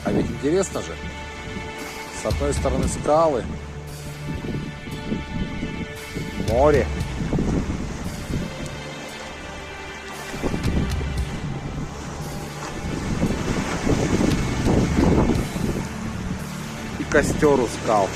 А ведь интересно же. С одной стороны скалы, море. И костер у скал.